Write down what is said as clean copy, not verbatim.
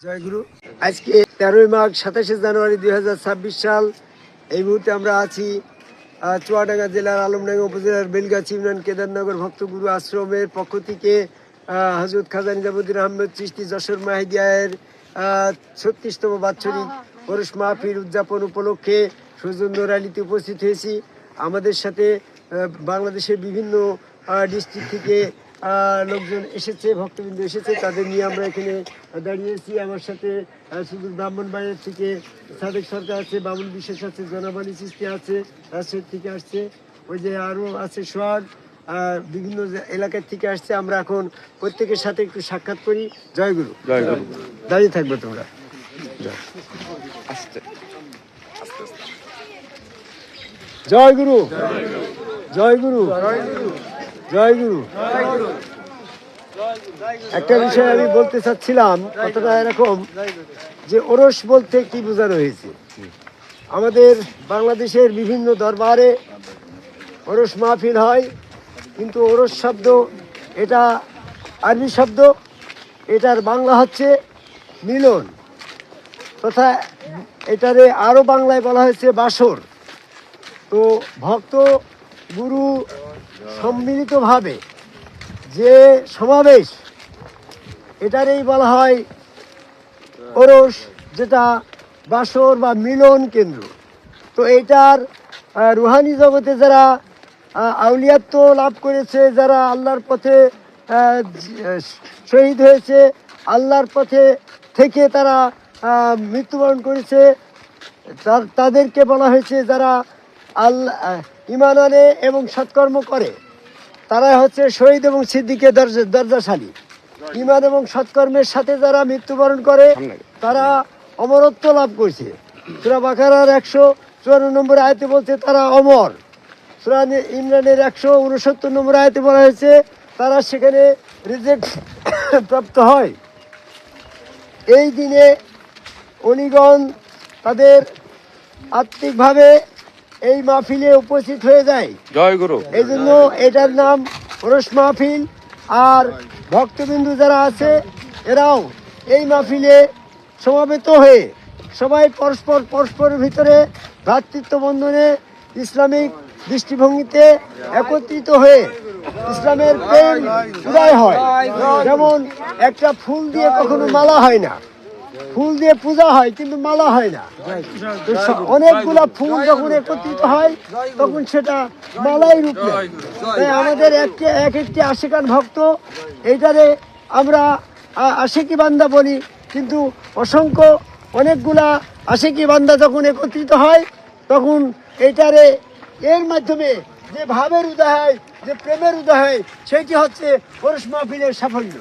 জয়গুরু। আজকে 13ই মাঘ 27শে জানুয়ারি 2026 সাল। এই মুহূর্তে আমরা আছি চুয়াডাঙ্গা জেলার আলমডাঙ্গা উপজেলার বেলগাছি ইউনিয়ন কেদারনগর ভক্তগুরু আশ্রমের পক্ষ থেকে হযরত খাজা নিজামুদ্দিন আহমেদ চিশতি যশোর মাহিদিয়ার 36তম বাৎসরিক ওরস মাহফিল উদযাপন উপলক্ষে সৌজন্য র্যালিতে উপস্থিত হয়েছি। আমাদের সাথে বাংলাদেশের বিভিন্ন ডিস্ট্রিক্ট থেকে লোকজন এসেছে, ভক্তবৃন্দ এসেছে, তাদের নিয়ে আমরা এখানে দাঁড়িয়েছি। আমার সাথে শুধু ব্রাহ্মণবাড়িয়ার থেকে সাদেক সরকার আছে, বামুন বিশেষ আছে, জনাবালি চিশতি আছে, রাজশাহী থেকে আসছে, ওই যে আরও আছে সোহাগ, বিভিন্ন এলাকার থেকে আসছে। আমরা এখন প্রত্যেকের সাথে একটু সাক্ষাৎ করি। জয়গুরু। জয়গুরু। দাঁড়িয়ে থাকবে তোমরা। জয়গুরু। জয়গুরু। জয়গুরু। একটা বিষয় আমি বলতে চাচ্ছিলাম, কথাটা এরকম যে ওরস বলতে কি বোঝানো হয়েছে। আমাদের বাংলাদেশের বিভিন্ন দরবারে ওরস মাহফিল হয়, কিন্তু ওরস শব্দ এটা আরবি শব্দ, এটার বাংলা হচ্ছে মিলন, তথা এটারে আরও বাংলায় বলা হয়েছে বাসর। তো ভক্ত গুরু সম্মিলিতভাবে যে সমাবেশ, এটারই বলা হয় ওরস, যেটা বাসর বা মিলন কেন্দ্র। তো এটার রুহানি জগতে যারা আউলিয়াত্ব লাভ করেছে, যারা আল্লাহর পথে শহীদ হয়েছে, আল্লাহর পথে থেকে তারা মৃত্যুবরণ করেছে, তাদেরকে বলা হয়েছে যারা আল্লাহ ঈমান আনে এবং সৎকর্ম করে, তারা হচ্ছে শহীদ এবং সিদ্দিকের দরজাশালী। ঈমান এবং সৎকর্মের সাথে যারা মৃত্যুবরণ করে তারা অমরত্ব লাভ করছে। সূরা বাকারার 154 নম্বর আয়াতে বলছে তারা অমর। সূরা ইমরানের 169 নম্বর আয়াতে বলা হয়েছে তারা সেখানে রিজেক্ট প্রাপ্ত হয়। এই দিনে অলিগণ তাদের আত্মিকভাবে এই মাহফিলে উপস্থিত হয়ে যায়। জয়গুরু। এই জন্য এটার নাম ওরস মাহফিল। আর ভক্তবিন্দু যারা আছে এরাও এই মাহফিলে সমাবেত হয়ে সবাই পরস্পরের ভিতরে ভ্রাতৃত্ব বন্ধনে ইসলামিক দৃষ্টিভঙ্গিতে একত্রিত হয়ে ইসলামের প্রেম উদয় হয়। যেমন একটা ফুল দিয়ে কখনো মালা হয় না, ফুল দিয়ে পূজা হয় কিন্তু মালা হয় না। অনেকগুলা ফুল যখন একত্রিত হয় তখন সেটা মালাই রূপ নেয়। তাই আমাদের এক একটি আশিকান ভক্ত, এইটারে আমরা আশিকি বান্দা বলি, কিন্তু অসংখ্য অনেকগুলা আশিকি বান্দা যখন একত্রিত হয় তখন এইটারে এর মাধ্যমে যে ভাবের উদয় হয়, যে প্রেমের উদয় হয়, সেইটি হচ্ছে ওরস মাহফিলের সাফল্য।